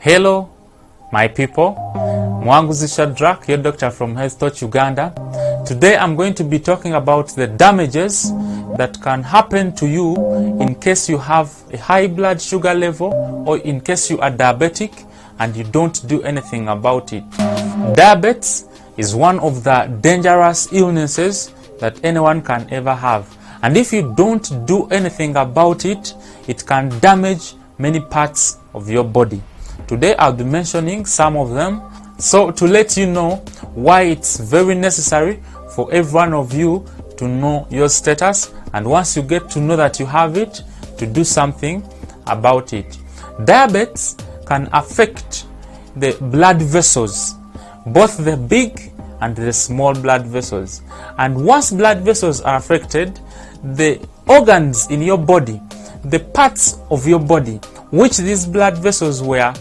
Hello, my people. Mwanguzi Shadrach, your doctor from Health Touch Uganda. Today I'm going to be talking about the damages that can happen to you in case you have a high blood sugar level or in case you are diabetic and you don't do anything about it. Diabetes is one of the dangerous illnesses that anyone can ever have. And if you don't do anything about it, it can damage many parts of your body. Today I'll be mentioning some of them, so to let you know why it's very necessary for every one of you to know your status, and once you get to know that you have it, to do something about it. Diabetes can affect the blood vessels, both the big and the small blood vessels. And once blood vessels are affected, the organs in your body, the parts of your body which these blood vessels were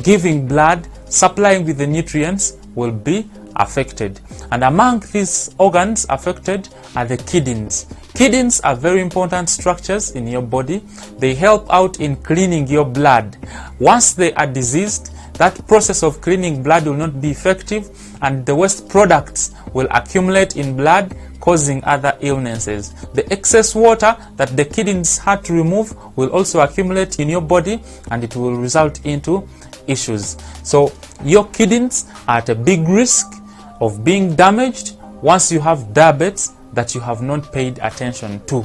giving blood, supplying with the nutrients, will be affected. And among these organs affected are the kidneys. Kidneys are very important structures in your body. They help out in cleaning your blood. Once they are diseased, that process of cleaning blood will not be effective, and the waste products will accumulate in blood, causing other illnesses. The excess water that the kidneys had to remove will also accumulate in your body, and it will result into issues. So your kidneys are at a big risk of being damaged once you have diabetes that you have not paid attention to.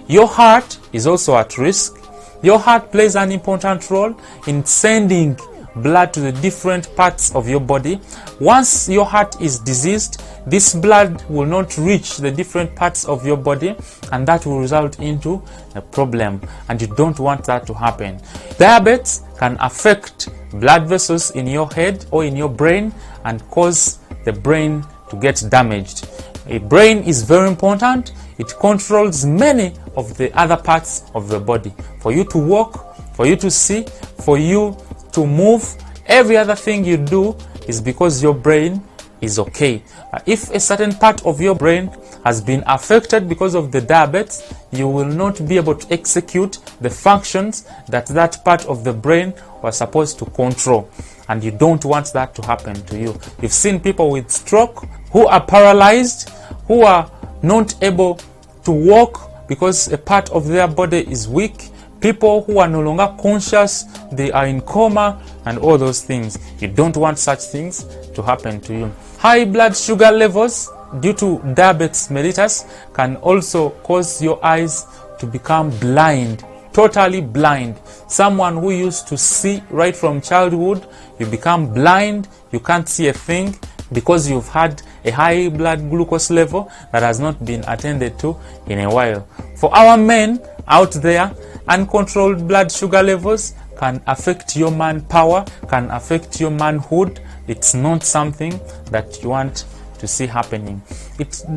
Your heart is also at risk. Your heart plays an important role in sending blood to the different parts of your body. Once your heart is diseased, this blood will not reach the different parts of your body, and that will result into a problem, and you don't want that to happen. Diabetes can affect blood vessels in your head or in your brain and cause the brain to get damaged. A brain is very important. It controls many of the other parts of the body. For you to walk, for you to see, for you to move, every other thing you do is because your brain is okay. If a certain part of your brain has been affected because of the diabetes, you will not be able to execute the functions that that part of the brain was supposed to control, and you don't want that to happen to you. You've seen people with stroke who are paralyzed, who are not able to walk because a part of their body is weak. People who are no longer conscious, they are in coma, and all those things. You don't want such things to happen to you. High blood sugar levels due to diabetes mellitus can also cause your eyes to become blind, totally blind. Someone who used to see right from childhood, you become blind, you can't see a thing because you've had a high blood glucose level that has not been attended to in a while. For our men out there, uncontrolled blood sugar levels can affect your manpower, can affect your manhood. It's not something that you want to see happening.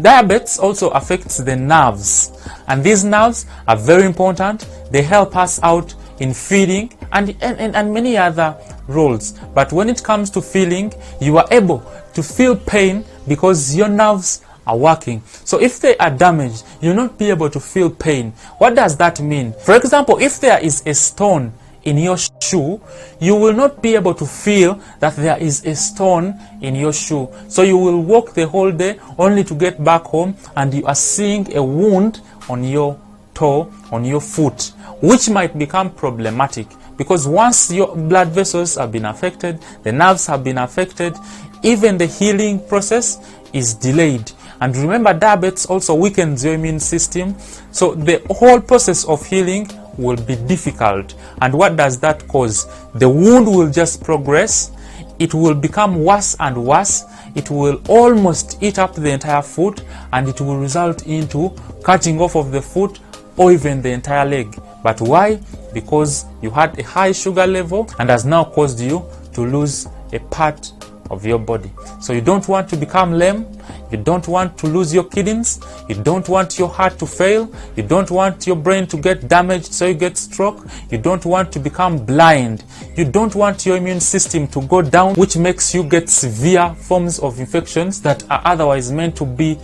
Diabetes also affects the nerves, and these nerves are very important. They help us out in feeding and many other roles. But when it comes to feeling, you are able to feel pain because your nerves are working. So if they are damaged, you'll not be able to feel pain. What does that mean? For example, if there is a stone in your shoe, you will not be able to feel that there is a stone in your shoe. So you will walk the whole day only to get back home and you are seeing a wound on your toe, on your foot, which might become problematic, because once your blood vessels have been affected, the nerves have been affected, even the healing process is delayed. And remember, diabetes also weakens your immune system, so the whole process of healing will be difficult. And what does that cause? The wound will just progress. It will become worse and worse. It will almost eat up the entire foot, and it will result into cutting off of the foot or even the entire leg. But why? Because you had a high sugar level and has now caused you to lose a part of your body. So you don't want to become lame. You don't want to lose your kidneys. You don't want your heart to fail. You don't want your brain to get damaged so you get stroke. You don't want to become blind. You don't want your immune system to go down, which makes you get severe forms of infections that are otherwise meant to be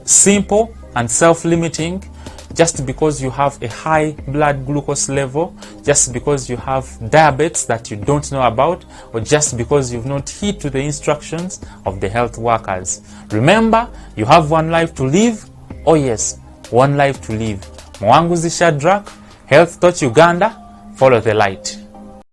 simple and self-limiting. just because you have a high blood glucose level, just because you have diabetes that you don't know about, or just because you've not heed to the instructions of the health workers. Remember, you have one life to live. Oh yes, one life to live. Mwanguzi Shadrach, Health Touch Uganda, follow the light.